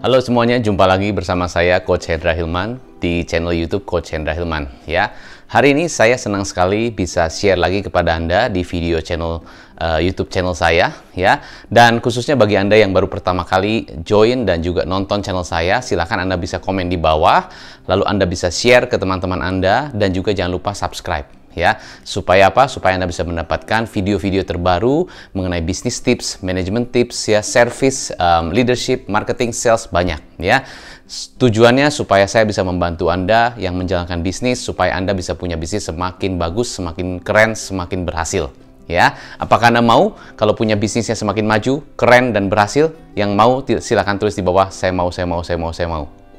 Halo semuanya, jumpa lagi bersama saya Coach Hendra Hilman di channel YouTube Coach Hendra Hilman. Ya, hari ini saya senang sekali bisa share lagi kepada Anda di video channel YouTube channel saya, ya. Dan khususnya bagi Anda yang baru pertama kali join dan juga nonton channel saya, silakan Anda bisa komen di bawah, lalu Anda bisa share ke teman-teman Anda dan juga jangan lupa subscribe. Ya, supaya apa? Supaya Anda bisa mendapatkan video-video terbaru mengenai bisnis tips, manajemen tips, ya, service, leadership, marketing, sales, banyak, ya. Tujuannya supaya saya bisa membantu Anda yang menjalankan bisnis, supaya Anda bisa punya bisnis semakin bagus, semakin keren, semakin berhasil. Ya, apakah Anda mau kalau punya bisnisnya semakin maju, keren, dan berhasil? Yang mau silakan tulis di bawah, saya mau.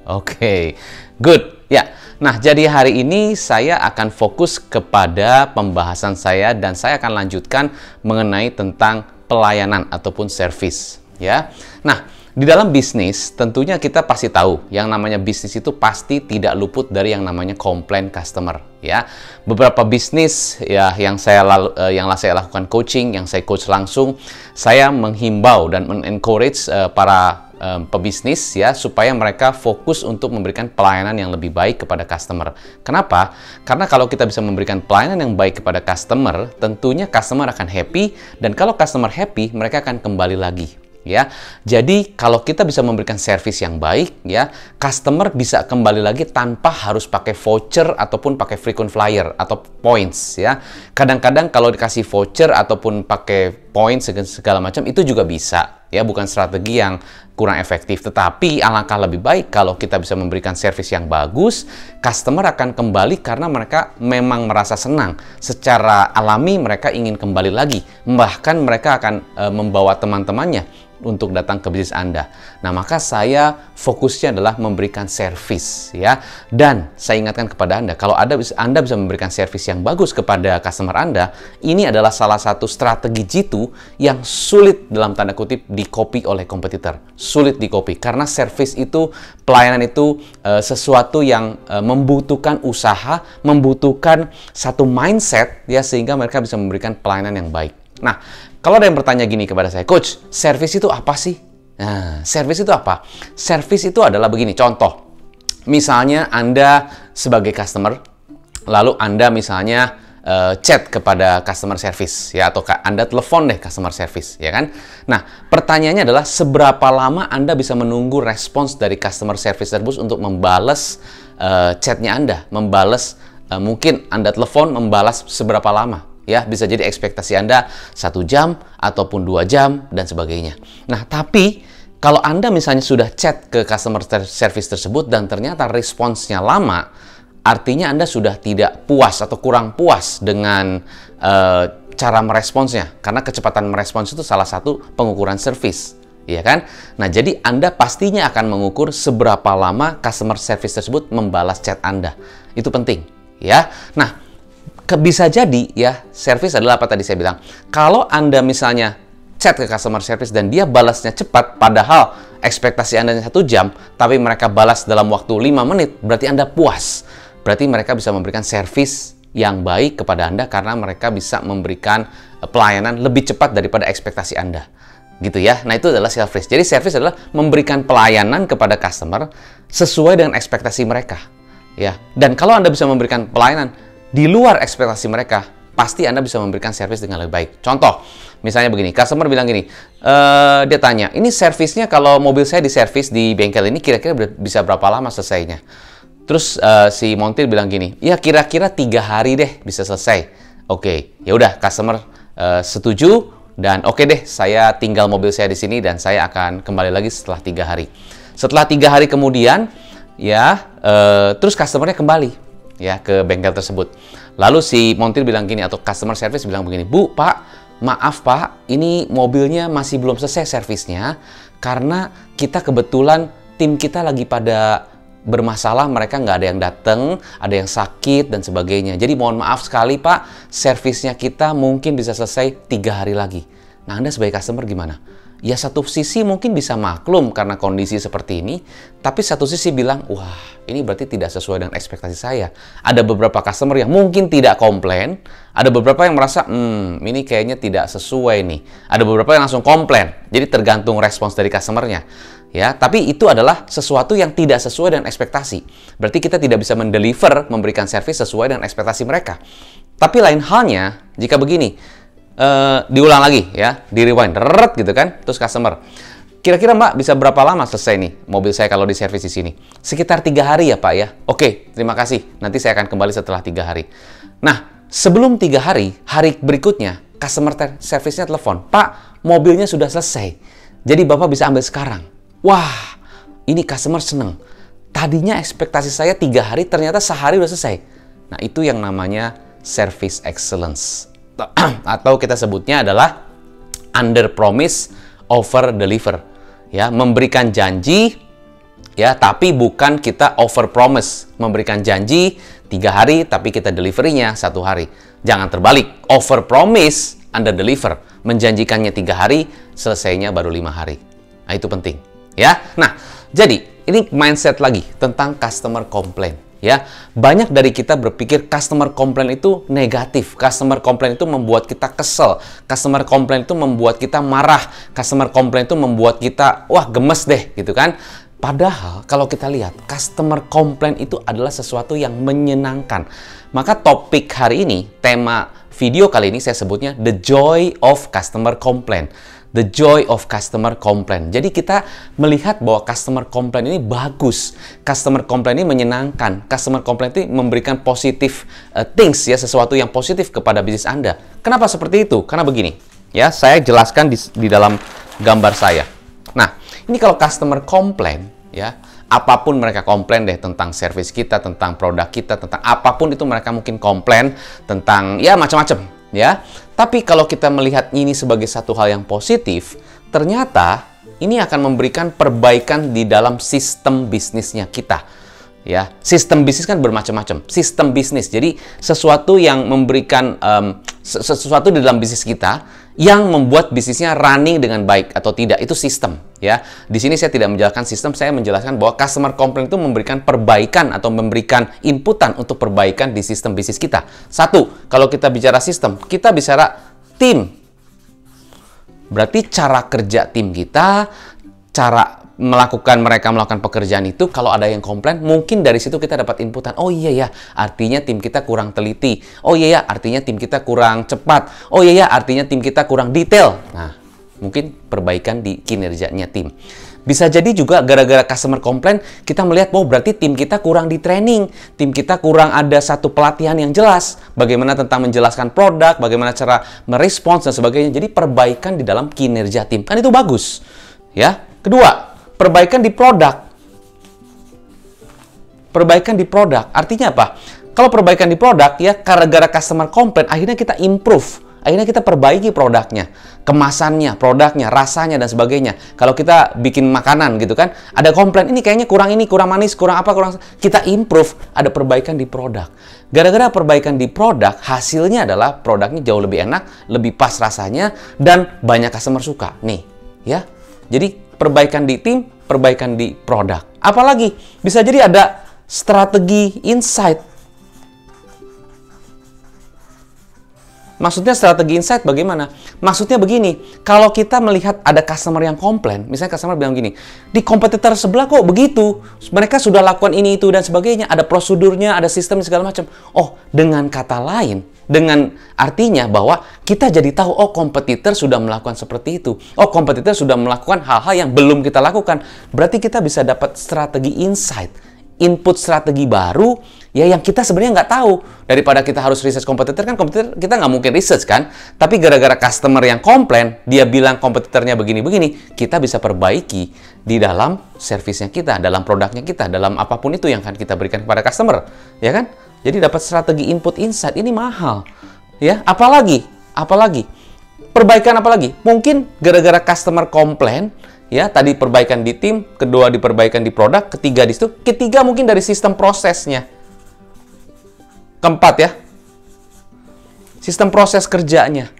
Oke, good. Ya, nah jadi hari ini saya akan fokus kepada pembahasan saya dan saya akan lanjutkan mengenai tentang pelayanan ataupun service. Ya, nah di dalam bisnis tentunya kita pasti tahu yang namanya bisnis itu pasti tidak luput dari yang namanya komplain customer. Ya, beberapa bisnis ya yang saya lakukan coaching, yang saya coach langsung, saya menghimbau dan men-encourage para pebisnis ya supaya mereka fokus untuk memberikan pelayanan yang lebih baik kepada customer. Kenapa? Karena kalau kita bisa memberikan pelayanan yang baik kepada customer, tentunya customer akan happy, dan kalau customer happy, mereka akan kembali lagi. Ya, jadi kalau kita bisa memberikan service yang baik, ya, customer bisa kembali lagi tanpa harus pakai voucher ataupun pakai frequent flyer atau points, ya. Kadang-kadang kalau dikasih voucher ataupun pakai points segala macam itu juga bisa, ya, bukan strategi yang kurang efektif. Tetapi alangkah lebih baik kalau kita bisa memberikan service yang bagus, customer akan kembali karena mereka memang merasa senang. Secara alami mereka ingin kembali lagi, bahkan mereka akan membawa teman-temannya untuk datang ke bisnis Anda. Nah, maka saya fokusnya adalah memberikan service, ya. Dan saya ingatkan kepada Anda, kalau Anda bisa memberikan service yang bagus kepada customer Anda, ini adalah salah satu strategi jitu yang sulit dalam tanda kutip di-copy oleh kompetitor. Sulit di-copy karena service itu, pelayanan itu sesuatu yang membutuhkan usaha, membutuhkan satu mindset, ya, sehingga mereka bisa memberikan pelayanan yang baik. Nah, kalau ada yang bertanya gini kepada saya, Coach, service itu apa sih? Nah, service itu apa? Service itu adalah begini, contoh. Misalnya Anda sebagai customer, lalu Anda misalnya chat kepada customer service, ya, atau Anda telepon deh customer service, ya kan? Nah, pertanyaannya adalah seberapa lama Anda bisa menunggu respons dari customer service tersebut untuk membalas chatnya Anda, membalas mungkin Anda telepon, membalas seberapa lama? Ya, bisa jadi ekspektasi Anda 1 jam ataupun 2 jam dan sebagainya. Nah, tapi kalau Anda misalnya sudah chat ke customer service tersebut dan ternyata responsnya lama, artinya Anda sudah tidak puas atau kurang puas dengan cara meresponsnya, karena kecepatan merespons itu salah satu pengukuran service, ya kan? Nah, jadi Anda pastinya akan mengukur seberapa lama customer service tersebut membalas chat Anda. Itu penting, ya. Nah, bisa jadi, ya, service adalah apa tadi saya bilang. Kalau Anda misalnya chat ke customer service dan dia balasnya cepat, padahal ekspektasi Anda 1 jam, tapi mereka balas dalam waktu 5 menit, berarti Anda puas. Berarti mereka bisa memberikan service yang baik kepada Anda karena mereka bisa memberikan pelayanan lebih cepat daripada ekspektasi Anda. Gitu ya. Nah, itu adalah service. Jadi service adalah memberikan pelayanan kepada customer sesuai dengan ekspektasi mereka. Ya. Dan kalau Anda bisa memberikan pelayanan di luar ekspektasi mereka, pasti Anda bisa memberikan service dengan lebih baik. Contoh, misalnya begini, customer bilang gini, dia tanya, ini servisnya kalau mobil saya diservis di bengkel ini kira-kira bisa berapa lama selesainya? Terus si montir bilang gini, ya kira-kira 3 hari deh bisa selesai. Oke, ya udah, customer setuju dan oke deh, saya tinggal mobil saya di sini dan saya akan kembali lagi setelah 3 hari. Setelah 3 hari kemudian, ya, terus customernya kembali, ya, ke bengkel tersebut. Lalu si montir bilang gini, atau customer service bilang begini, Bu, Pak, maaf Pak, ini mobilnya masih belum selesai servisnya karena kita kebetulan tim kita lagi pada bermasalah, mereka nggak ada yang datang, ada yang sakit dan sebagainya. Jadi mohon maaf sekali Pak, servisnya kita mungkin bisa selesai 3 hari lagi. Nah, Anda sebagai customer gimana? Ya satu sisi mungkin bisa maklum karena kondisi seperti ini, tapi satu sisi bilang, wah ini berarti tidak sesuai dengan ekspektasi saya. Ada beberapa customer yang mungkin tidak komplain, ada beberapa yang merasa, ini kayaknya tidak sesuai nih. Ada beberapa yang langsung komplain, jadi tergantung respons dari customernya. Ya, tapi itu adalah sesuatu yang tidak sesuai dengan ekspektasi. Berarti kita tidak bisa mendeliver, memberikan servis sesuai dengan ekspektasi mereka. Tapi lain halnya, jika begini, diulang lagi ya, di rewind, gitu kan, terus customer, kira-kira Mbak bisa berapa lama selesai nih mobil saya kalau di servis di sini? Sekitar 3 hari ya Pak ya. Oke, terima kasih. Nanti saya akan kembali setelah 3 hari. Nah, sebelum 3 hari, hari berikutnya customer service-nya telepon, Pak, mobilnya sudah selesai. Jadi Bapak bisa ambil sekarang. Wah, ini customer seneng. Tadinya ekspektasi saya 3 hari, ternyata sehari udah selesai. Nah, itu yang namanya service excellence. Atau kita sebutnya adalah under promise over deliver, ya, memberikan janji ya, tapi bukan kita over promise, memberikan janji 3 hari tapi kita deliverynya 1 hari. Jangan terbalik, over promise under deliver, menjanjikannya 3 hari, selesainya baru 5 hari. Nah, itu penting ya. Nah, jadi ini mindset lagi tentang customer complaint. Ya, banyak dari kita berpikir customer complaint itu negatif. Customer complaint itu membuat kita kesel. Customer complaint itu membuat kita marah. Customer complaint itu membuat kita, wah gemes deh, gitu kan. Padahal kalau kita lihat, customer complaint itu adalah sesuatu yang menyenangkan. Maka topik hari ini, tema video kali ini saya sebutnya The Joy of Customer Complaint. The joy of customer complaint. Jadi kita melihat bahwa customer complaint ini bagus. Customer complaint ini menyenangkan. Customer complaint ini memberikan positive things, ya, sesuatu yang positif kepada bisnis Anda. Kenapa seperti itu? Karena begini, ya, saya jelaskan di dalam gambar saya. Nah, ini kalau customer complaint, ya, apapun mereka komplain deh tentang service kita, tentang produk kita, tentang apapun itu mereka mungkin komplain tentang, ya, macam-macam. Ya, tapi kalau kita melihat ini sebagai satu hal yang positif, ternyata ini akan memberikan perbaikan di dalam sistem bisnisnya kita. Ya, sistem bisnis kan bermacam-macam. Sistem bisnis, jadi sesuatu yang memberikan sesuatu di dalam bisnis kita yang membuat bisnisnya running dengan baik atau tidak, itu sistem. Ya, di sini saya tidak menjelaskan sistem, saya menjelaskan bahwa customer complaint itu memberikan perbaikan atau memberikan inputan untuk perbaikan di sistem bisnis kita. Satu, kalau kita bicara sistem, kita bicara tim. Berarti cara kerja tim kita, cara mereka melakukan pekerjaan itu, kalau ada yang komplain, mungkin dari situ kita dapat inputan. Oh iya ya, artinya tim kita kurang teliti. Oh iya ya, artinya tim kita kurang cepat. Oh iya ya, artinya tim kita kurang detail. Nah, mungkin perbaikan di kinerjanya tim. Bisa jadi juga gara-gara customer komplain, kita melihat, oh berarti tim kita kurang di training. Tim kita kurang ada satu pelatihan yang jelas. Bagaimana tentang menjelaskan produk, bagaimana cara merespons dan sebagainya. Jadi perbaikan di dalam kinerja tim. Kan itu bagus. Ya. Kedua, perbaikan di produk. Perbaikan di produk. Artinya apa? Kalau perbaikan di produk, ya, gara-gara customer komplain, akhirnya kita improve. Akhirnya kita perbaiki produknya. Kemasannya, produknya, rasanya, dan sebagainya. Kalau kita bikin makanan gitu kan, ada komplain, ini kayaknya kurang ini, kurang manis, kurang apa, kurang... Kita improve, ada perbaikan di produk. Gara-gara perbaikan di produk, hasilnya adalah produknya jauh lebih enak, lebih pas rasanya, dan banyak customer suka. Nih, ya. Jadi, perbaikan di tim, perbaikan di produk. Apalagi, bisa jadi ada strategi insight. Maksudnya strategi insight bagaimana? Maksudnya begini, kalau kita melihat ada customer yang komplain, misalnya customer bilang gini, di kompetitor sebelah kok begitu, mereka sudah lakukan ini, itu, dan sebagainya, ada prosedurnya, ada sistem, segala macam. Oh, dengan kata lain, dengan artinya bahwa kita jadi tahu, oh kompetitor sudah melakukan seperti itu. Oh, kompetitor sudah melakukan hal-hal yang belum kita lakukan. Berarti kita bisa dapat strategi insight, input strategi baru, ya, yang kita sebenarnya nggak tahu. Daripada kita harus research kompetitor, kan kompetitor kita nggak mungkin research kan. Tapi gara-gara customer yang komplain, dia bilang kompetitornya begini-begini, kita bisa perbaiki di dalam servisnya kita, dalam produknya kita, dalam apapun itu yang akan kita berikan kepada customer, ya kan? Jadi dapat strategi input insight, ini mahal. Ya, apalagi perbaikan apalagi? Mungkin gara-gara customer komplain, ya, tadi perbaikan di tim, kedua diperbaikan di produk, ketiga di situ, ketiga mungkin dari sistem prosesnya. Keempat, ya, sistem proses kerjanya.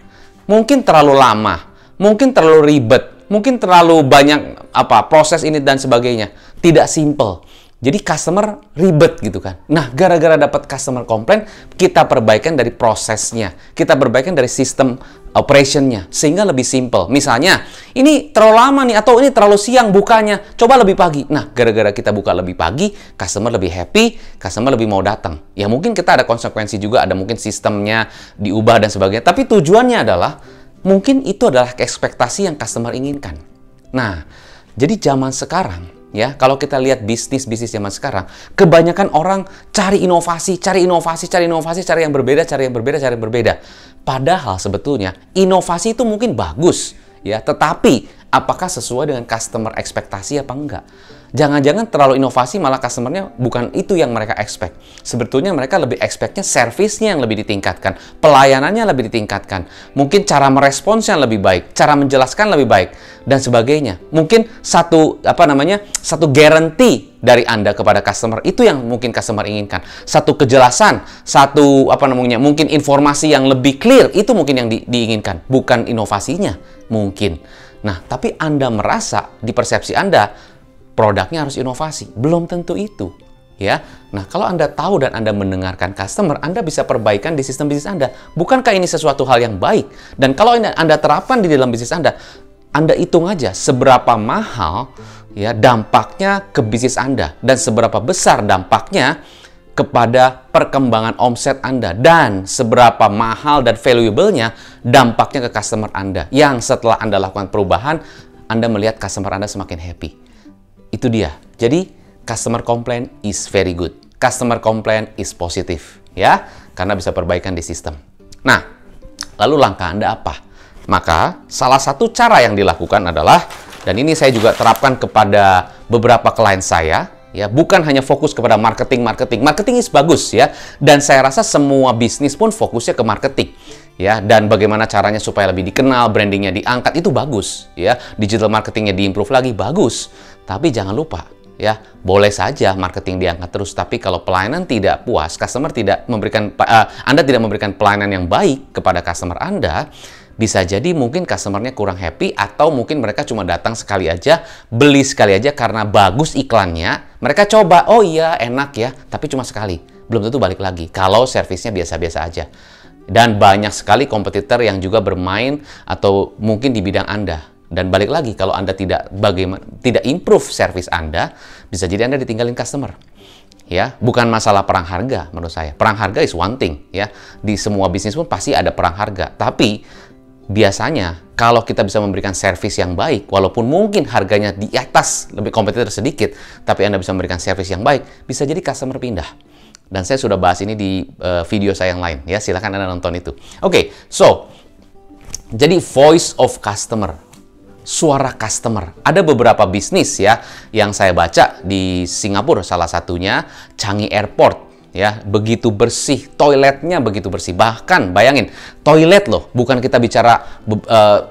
Mungkin terlalu lama, mungkin terlalu ribet, mungkin terlalu banyak proses ini dan sebagainya. Tidak simple. Jadi customer ribet gitu kan. Nah, gara-gara dapat customer komplain, kita perbaikan dari prosesnya. Kita perbaikan dari sistem operationnya. Sehingga lebih simple. Misalnya, ini terlalu lama nih, atau ini terlalu siang bukanya. Coba lebih pagi. Nah, gara-gara kita buka lebih pagi, customer lebih happy, customer lebih mau datang. Ya mungkin kita ada konsekuensi juga, ada mungkin sistemnya diubah dan sebagainya. Tapi tujuannya adalah, mungkin itu adalah ekspektasi yang customer inginkan. Nah, jadi zaman sekarang, ya, kalau kita lihat bisnis zaman sekarang, kebanyakan orang cari inovasi, cari yang berbeda, cari yang berbeda. Padahal sebetulnya inovasi itu mungkin bagus, ya, tetapi apakah sesuai dengan customer ekspektasi apa enggak? Jangan-jangan terlalu inovasi malah customernya bukan itu yang mereka expect. Sebetulnya mereka lebih expect-nya servisnya yang lebih ditingkatkan, pelayanannya lebih ditingkatkan, mungkin cara meresponsnya lebih baik, cara menjelaskan lebih baik, dan sebagainya. Mungkin satu guarantee dari Anda kepada customer itu yang mungkin customer inginkan. Satu kejelasan, mungkin informasi yang lebih clear itu mungkin yang diinginkan, bukan inovasinya mungkin. Nah, tapi Anda merasa di persepsi Anda produknya harus inovasi. Belum tentu itu, ya. Nah, kalau Anda tahu dan Anda mendengarkan customer, Anda bisa perbaikan di sistem bisnis Anda. Bukankah ini sesuatu hal yang baik? Dan kalau Anda terapkan di dalam bisnis Anda hitung aja seberapa mahal, ya, dampaknya ke bisnis Anda dan seberapa besar dampaknya kepada perkembangan omset Anda, dan seberapa mahal dan valuable-nya dampaknya ke customer Anda, yang setelah Anda lakukan perubahan, Anda melihat customer Anda semakin happy. Itu dia. Jadi, customer complaint is very good. Customer complaint is positif, ya, karena bisa perbaikan di sistem. Nah, lalu langkah Anda apa? Maka, salah satu cara yang dilakukan adalah, dan ini saya juga terapkan kepada beberapa klien saya, ya, bukan hanya fokus kepada marketing. Marketing is bagus, ya, dan saya rasa semua bisnis pun fokusnya ke marketing, ya, dan bagaimana caranya supaya lebih dikenal, brandingnya diangkat, itu bagus, ya, digital marketingnya diimprove lagi, bagus. Tapi jangan lupa, ya, boleh saja marketing diangkat terus, tapi kalau pelayanan tidak puas, Anda tidak memberikan pelayanan yang baik kepada customer Anda, bisa jadi mungkin customernya kurang happy, atau mungkin mereka cuma datang sekali aja, beli sekali aja karena bagus iklannya, mereka coba, oh iya enak ya, tapi cuma sekali, belum tentu balik lagi kalau servisnya biasa-biasa aja. Dan banyak sekali kompetitor yang juga bermain atau mungkin di bidang Anda. Dan balik lagi, kalau Anda tidak improve service Anda, bisa jadi Anda ditinggalin customer. Ya, bukan masalah perang harga menurut saya. Perang harga is one thing, ya. Di semua bisnis pun pasti ada perang harga. Tapi biasanya kalau kita bisa memberikan service yang baik, walaupun mungkin harganya di atas lebih kompetitor sedikit, tapi Anda bisa memberikan service yang baik, bisa jadi customer pindah. Dan saya sudah bahas ini di video saya yang lain, ya. Silahkan Anda nonton itu. Oke, so jadi voice of customer, suara customer. Ada beberapa bisnis, ya, yang saya baca di Singapura, salah satunya Changi Airport, ya, begitu bersih, toiletnya begitu bersih. Bahkan bayangin, toilet loh, bukan kita bicara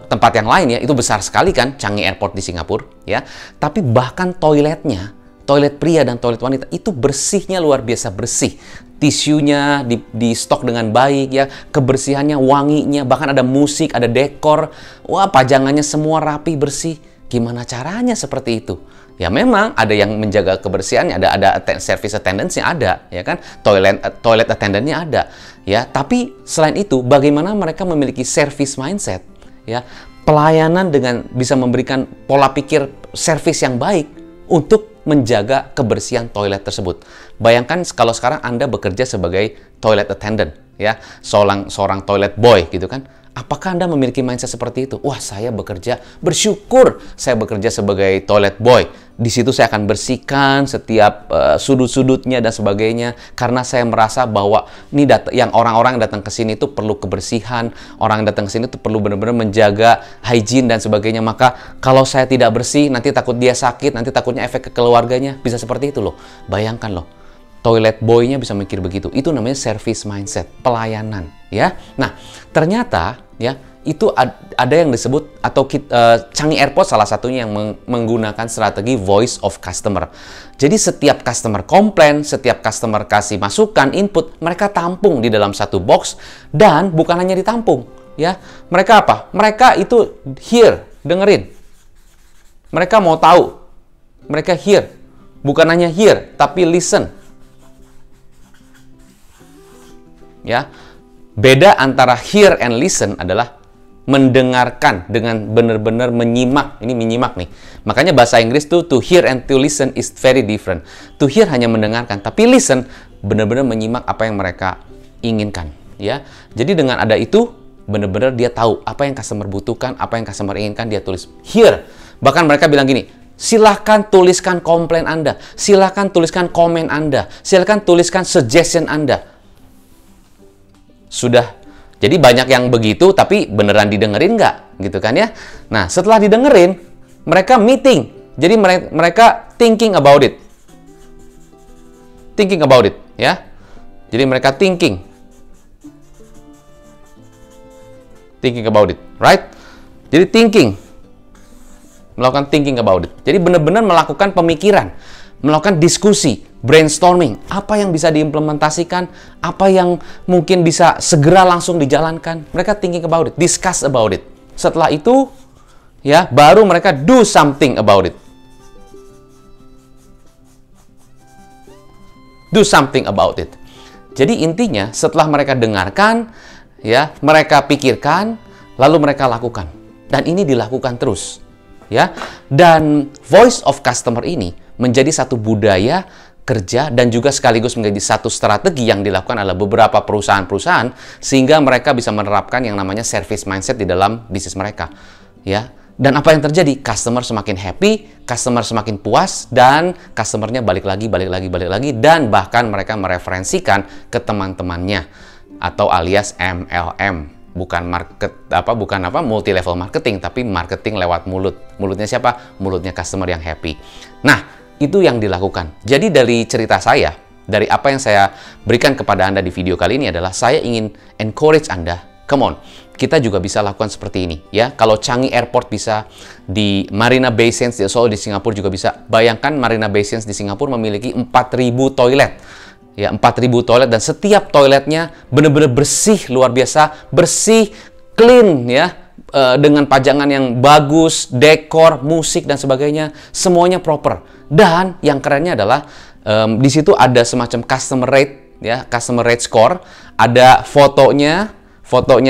tempat yang lain, ya, itu besar sekali kan Changi Airport di Singapura, ya. Tapi bahkan toiletnya, toilet pria dan toilet wanita itu bersihnya luar biasa bersih. Tisunya di stok dengan baik, ya, kebersihannya, wanginya, bahkan ada musik, ada dekor, wah, pajangannya semua rapi, bersih. Gimana caranya seperti itu? Ya memang ada yang menjaga kebersihannya, ada service attendance-nya ada, ya kan? Toilet attendant-nya ada, ya. Tapi selain itu, bagaimana mereka memiliki service mindset, ya, pelayanan dengan bisa memberikan pola pikir service yang baik untuk menjaga kebersihan toilet tersebut. Bayangkan kalau sekarang Anda bekerja sebagai toilet attendant, ya, seorang toilet boy gitu kan. Apakah Anda memiliki mindset seperti itu? Wah, saya bersyukur saya bekerja sebagai toilet boy. Di situ saya akan bersihkan setiap sudut-sudutnya dan sebagainya, karena saya merasa bahwa ini orang-orang yang datang ke sini itu perlu kebersihan, orang yang datang ke sini itu perlu benar-benar menjaga hygiene dan sebagainya. Maka kalau saya tidak bersih, nanti takut dia sakit, nanti takutnya efek ke keluarganya. Bisa seperti itu loh. Bayangkan loh. Toilet boy-nya bisa mikir begitu. Itu namanya service mindset, pelayanan, ya. Nah, ternyata, ya, itu ada yang disebut, atau Changi Airport salah satunya yang menggunakan strategi voice of customer. Jadi setiap customer komplain, setiap customer kasih masukan, input, mereka tampung di dalam satu box, dan bukan hanya ditampung, ya. Mereka apa? Mereka itu dengerin. Mereka mau tahu. Mereka hear. Bukan hanya hear, tapi listen. Ya. Beda antara hear and listen adalah mendengarkan dengan benar-benar menyimak. Ini menyimak nih. Makanya bahasa Inggris tuh to hear and to listen is very different. To hear hanya mendengarkan, tapi listen benar-benar menyimak apa yang mereka inginkan. Ya. Jadi dengan ada itu, benar-benar dia tahu apa yang customer butuhkan, apa yang customer inginkan, dia tulis hear. Bahkan mereka bilang gini, silahkan tuliskan komplain Anda, silahkan tuliskan komen Anda, silahkan tuliskan suggestion Anda. Sudah, jadi banyak yang begitu, tapi beneran didengerin nggak? Gitu kan ya? Nah, setelah didengerin, mereka meeting. Jadi mereka thinking about it. Thinking about it, ya. Jadi mereka thinking about it, right? Jadi melakukan thinking about it. Jadi benar-benar melakukan pemikiran, melakukan diskusi, brainstorming, apa yang bisa diimplementasikan, apa yang mungkin bisa segera langsung dijalankan. Mereka thinking about it, discuss about it. Setelah itu, ya, baru mereka do something about it. Do something about it. Jadi intinya setelah mereka dengarkan, ya, mereka pikirkan, lalu mereka lakukan. Dan ini dilakukan terus, ya. Dan voice of customer ini menjadi satu budaya kerja dan juga sekaligus menjadi satu strategi yang dilakukan oleh beberapa perusahaan-perusahaan sehingga mereka bisa menerapkan yang namanya service mindset di dalam bisnis mereka, ya. Dan apa yang terjadi? Customer semakin happy, customer semakin puas, dan customernya balik lagi, dan bahkan mereka mereferensikan ke teman-temannya atau alias MLM, bukan multi level marketing, tapi marketing lewat mulut. Mulutnya siapa? Mulutnya customer yang happy. Nah, itu yang dilakukan. Jadi dari cerita saya, dari apa yang saya berikan kepada Anda di video kali ini adalah saya ingin encourage Anda, come on, kita juga bisa lakukan seperti ini, ya. Kalau Changi Airport bisa, di Marina Bay Sands di Singapura juga bisa. Bayangkan Marina Bay Sands di Singapura memiliki 4.000 toilet. Ya, 4.000 toilet, dan setiap toiletnya benar-benar bersih, luar biasa, bersih, clean, ya. Dengan pajangan yang bagus, dekor, musik, dan sebagainya, semuanya proper. Dan yang kerennya adalah di situ ada semacam customer rate, ya, customer rate score, ada fotonya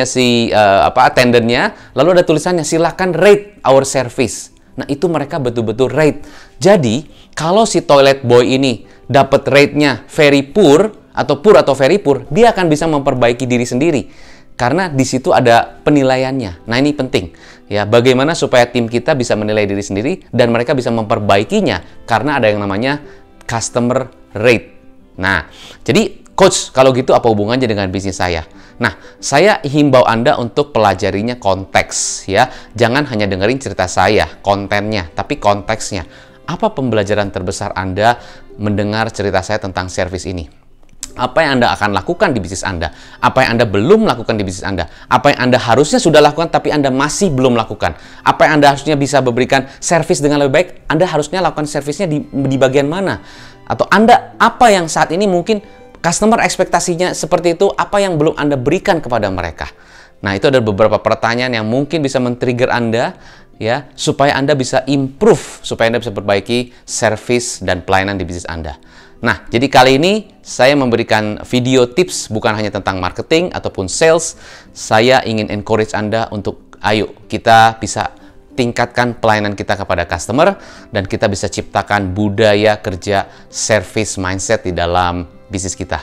si attendant-nya, lalu ada tulisannya silakan rate our service. Nah, itu mereka betul-betul rate. Jadi, kalau si toilet boy ini dapat rate-nya very poor atau very poor, dia akan bisa memperbaiki diri sendiri. Karena di situ ada penilaiannya. Nah, ini penting. Ya, bagaimana supaya tim kita bisa menilai diri sendiri dan mereka bisa memperbaikinya karena ada yang namanya customer rate. Nah, jadi coach, kalau gitu apa hubungannya dengan bisnis saya? Nah, saya himbau Anda untuk pelajarinya konteks, ya. Jangan hanya dengerin cerita saya, kontennya, tapi konteksnya. Apa pembelajaran terbesar Anda mendengar cerita saya tentang servis ini? Apa yang Anda akan lakukan di bisnis Anda? Apa yang Anda belum lakukan di bisnis Anda? Apa yang Anda harusnya sudah lakukan tapi Anda masih belum lakukan? Apa yang Anda harusnya bisa memberikan servis dengan lebih baik? Anda harusnya lakukan servisnya di bagian mana? Atau Anda, apa yang saat ini mungkin customer ekspektasinya seperti itu, apa yang belum Anda berikan kepada mereka? Nah, itu ada beberapa pertanyaan yang mungkin bisa men-trigger Anda, ya, supaya Anda bisa improve, supaya Anda bisa perbaiki servis dan pelayanan di bisnis Anda. Nah, jadi kali ini saya memberikan video tips bukan hanya tentang marketing ataupun sales. Saya ingin encourage Anda untuk ayo kita bisa tingkatkan pelayanan kita kepada customer dan kita bisa ciptakan budaya kerja service mindset di dalam bisnis kita.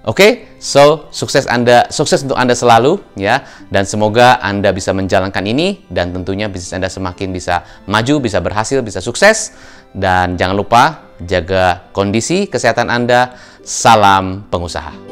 Oke, so sukses untuk Anda selalu, ya, dan semoga Anda bisa menjalankan ini dan tentunya bisnis Anda semakin bisa maju, bisa berhasil, bisa sukses. Dan jangan lupa jaga kondisi kesehatan Anda. Salam pengusaha.